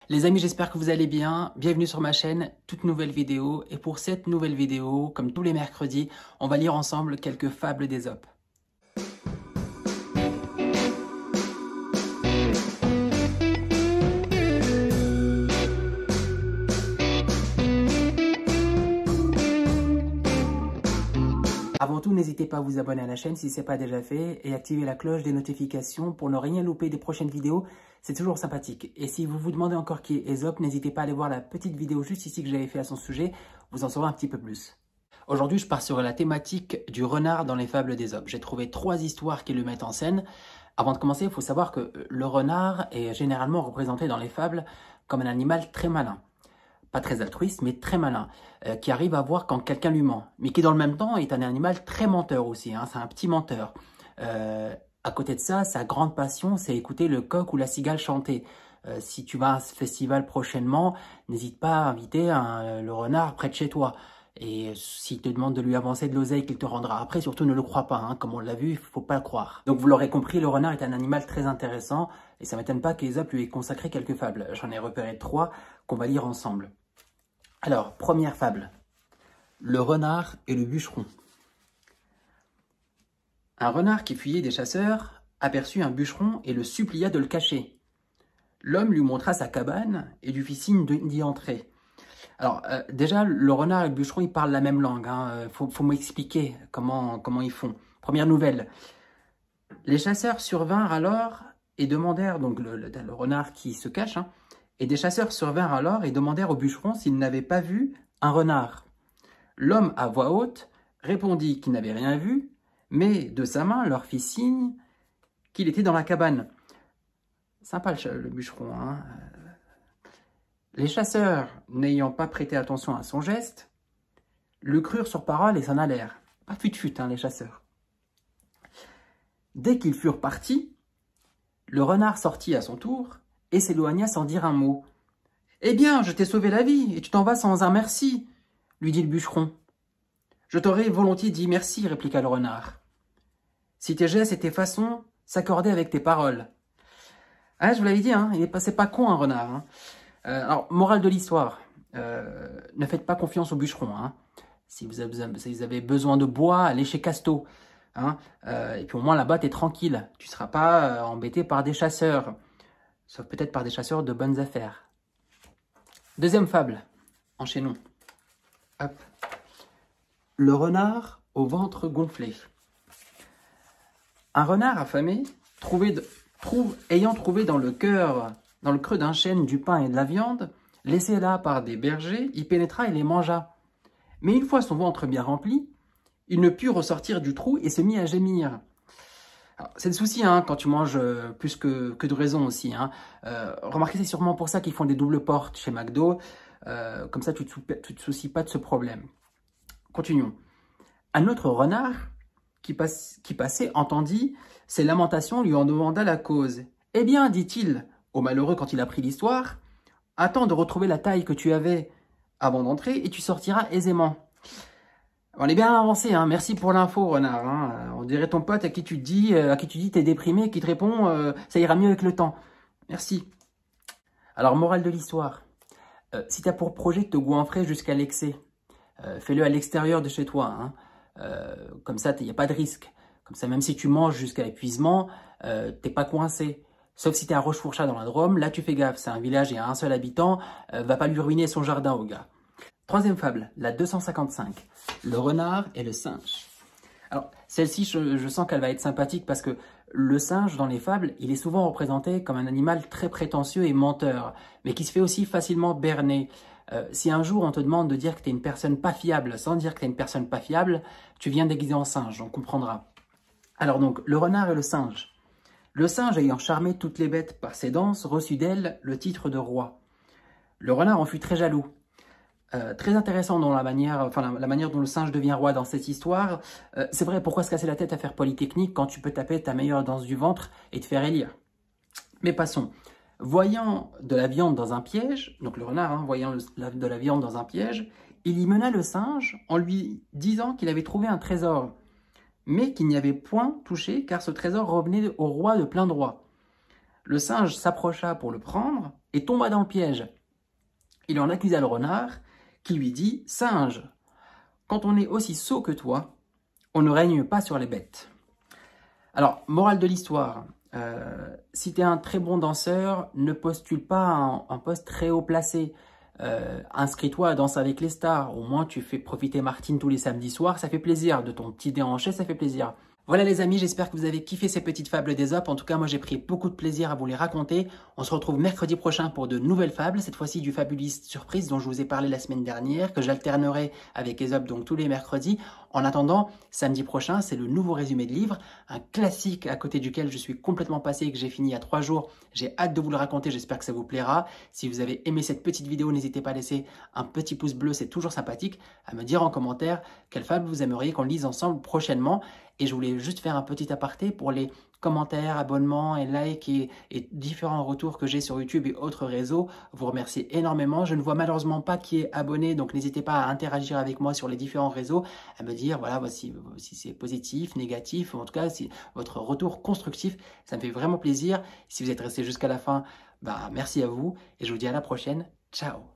Les amis, j'espère que vous allez bien. Bienvenue sur ma chaîne, toute nouvelle vidéo. Et pour cette nouvelle vidéo, comme tous les mercredis, on va lire ensemble quelques fables d'Ésope. Avant tout, n'hésitez pas à vous abonner à la chaîne si ce n'est pas déjà fait et activer la cloche des notifications pour ne rien louper des prochaines vidéos. C'est toujours sympathique. Et si vous vous demandez encore qui est Ésope, n'hésitez pas à aller voir la petite vidéo juste ici que j'avais fait à son sujet. Vous en saurez un petit peu plus. Aujourd'hui, je pars sur la thématique du renard dans les fables d'Ésope. J'ai trouvé 3 histoires qui le mettent en scène. Avant de commencer, il faut savoir que le renard est généralement représenté dans les fables comme un animal très malin. Pas très altruiste, mais très malin, qui arrive à voir quand quelqu'un lui ment, mais qui dans le même temps est un animal très menteur aussi, hein, c'est un petit menteur. À côté de ça, sa grande passion, c'est écouter le coq ou la cigale chanter. Si tu vas à ce festival prochainement, n'hésite pas à inviter le renard près de chez toi. Et s'il te demande de lui avancer de l'oseille qu'il te rendra après, surtout ne le crois pas, hein, comme on l'a vu, il ne faut pas le croire. Donc vous l'aurez compris, le renard est un animal très intéressant, et ça ne m'étonne pas qu'Ésope lui ait consacré quelques fables. J'en ai repéré 3 qu'on va lire ensemble. Alors, première fable, le renard et le bûcheron. Un renard qui fuyait des chasseurs aperçut un bûcheron et le supplia de le cacher. L'homme lui montra sa cabane et lui fit signe d'y entrer. Alors, déjà, le renard et le bûcheron, ils parlent la même langue. Faut m'expliquer comment ils font. Première nouvelle. Les chasseurs survinrent alors et demandèrent, donc le renard qui se cache, hein, et des chasseurs survinrent alors et demandèrent au bûcheron s'il n'avait pas vu un renard. L'homme, à voix haute, répondit qu'il n'avait rien vu, mais de sa main leur fit signe qu'il était dans la cabane. Sympa le bûcheron, hein. Les chasseurs, n'ayant pas prêté attention à son geste, le crurent sur parole et s'en allèrent. Pas fut-fut, hein, les chasseurs. Dès qu'ils furent partis, le renard sortit à son tour et s'éloigna sans dire un mot. « Eh bien, je t'ai sauvé la vie, et tu t'en vas sans un merci, » lui dit le bûcheron. « Je t'aurais volontiers dit merci, » répliqua le renard, « si tes gestes et tes façons s'accordaient avec tes paroles. » Ah, je vous l'avais dit, hein, c'est pas con un renard. Hein. Alors, morale de l'histoire, ne faites pas confiance au bûcheron. Hein. Si vous avez besoin de bois, allez chez Casto. Hein. Et puis au moins là-bas, tu es tranquille, tu ne seras pas embêté par des chasseurs. Sauf peut-être par des chasseurs de bonnes affaires. Deuxième fable. Enchaînons. Hop. Le renard au ventre gonflé. Un renard affamé, ayant trouvé dans le creux d'un chêne du pain et de la viande, laissés là par des bergers, y pénétra et les mangea. Mais une fois son ventre bien rempli, il ne put ressortir du trou et se mit à gémir. C'est le souci, hein, quand tu manges plus que de raison aussi. Hein. Remarquez, c'est sûrement pour ça qu'ils font des doubles portes chez McDo. Comme ça, tu te soucies pas de ce problème. Continuons. Un autre renard qui passait entendit ses lamentations, lui en demanda la cause. « Eh bien, dit-il au malheureux quand il apprit l'histoire, attends de retrouver la taille que tu avais avant d'entrer et tu sortiras aisément. » On est bien avancé, hein. Merci pour l'info, renard. Hein. On dirait ton pote à qui tu dis t'es déprimé, qui te répond ça ira mieux avec le temps. Merci. Alors, morale de l'histoire. Si tu as pour projet de te goinfrer jusqu'à l'excès, fais-le à l'extérieur de chez toi. Hein. Comme ça, il n'y a pas de risque. Comme ça, même si tu manges jusqu'à épuisement, t'es pas coincé. Sauf si tu es à Rochefourchat dans la Drôme, là tu fais gaffe. C'est un village, il y a un seul habitant, va pas lui ruiner son jardin au gars. Troisième fable, la 255, le renard et le singe. Alors, celle-ci, je sens qu'elle va être sympathique parce que le singe, dans les fables, il est souvent représenté comme un animal très prétentieux et menteur, mais qui se fait aussi facilement berner. Si un jour on te demande de dire que tu es une personne pas fiable, sans dire que tu es une personne pas fiable, tu viens déguisé en singe, on comprendra. Alors donc, le renard et le singe. Le singe, ayant charmé toutes les bêtes par ses danses, reçut d'elles le titre de roi. Le renard en fut très jaloux. Très intéressant dans la manière dont le singe devient roi dans cette histoire. C'est vrai, pourquoi se casser la tête à faire Polytechnique quand tu peux taper ta meilleure danse du ventre et te faire élire? Mais passons. Voyant de la viande dans un piège, donc le renard, hein, voyant de la viande dans un piège, il y mena le singe en lui disant qu'il avait trouvé un trésor, mais qu'il n'y avait point touché car ce trésor revenait au roi de plein droit. Le singe s'approcha pour le prendre et tomba dans le piège. Il en accusa le renard, qui lui dit « Singe, quand on est aussi sot que toi, on ne règne pas sur les bêtes. » Alors, morale de l'histoire, si tu es un très bon danseur, ne postule pas un poste très haut placé. Inscris-toi à Danser avec les stars. Au moins, tu fais profiter Martine tous les samedis soirs. Ça fait plaisir. De ton petit déhanché, ça fait plaisir. Voilà les amis, j'espère que vous avez kiffé ces petites fables d'Ésope. En tout cas, moi j'ai pris beaucoup de plaisir à vous les raconter. On se retrouve mercredi prochain pour de nouvelles fables, cette fois-ci du Fabuliste Surprise dont je vous ai parlé la semaine dernière, que j'alternerai avec Ésope donc tous les mercredis. En attendant, samedi prochain, c'est le nouveau résumé de livre, un classique à côté duquel je suis complètement passé et que j'ai fini il y a 3 jours. J'ai hâte de vous le raconter, j'espère que ça vous plaira. Si vous avez aimé cette petite vidéo, n'hésitez pas à laisser un petit pouce bleu, c'est toujours sympathique, à me dire en commentaire quelle fable vous aimeriez qu'on lise ensemble prochainement. Et je voulais juste faire un petit aparté pour les commentaires, abonnements et likes et différents retours que j'ai sur YouTube et autres réseaux. Vous remerciez énormément. Je ne vois malheureusement pas qui est abonné, donc n'hésitez pas à interagir avec moi sur les différents réseaux, à me dire voilà, voici si c'est positif, négatif, ou en tout cas si votre retour constructif, ça me fait vraiment plaisir. Si vous êtes resté jusqu'à la fin, bah, merci à vous et je vous dis à la prochaine. Ciao!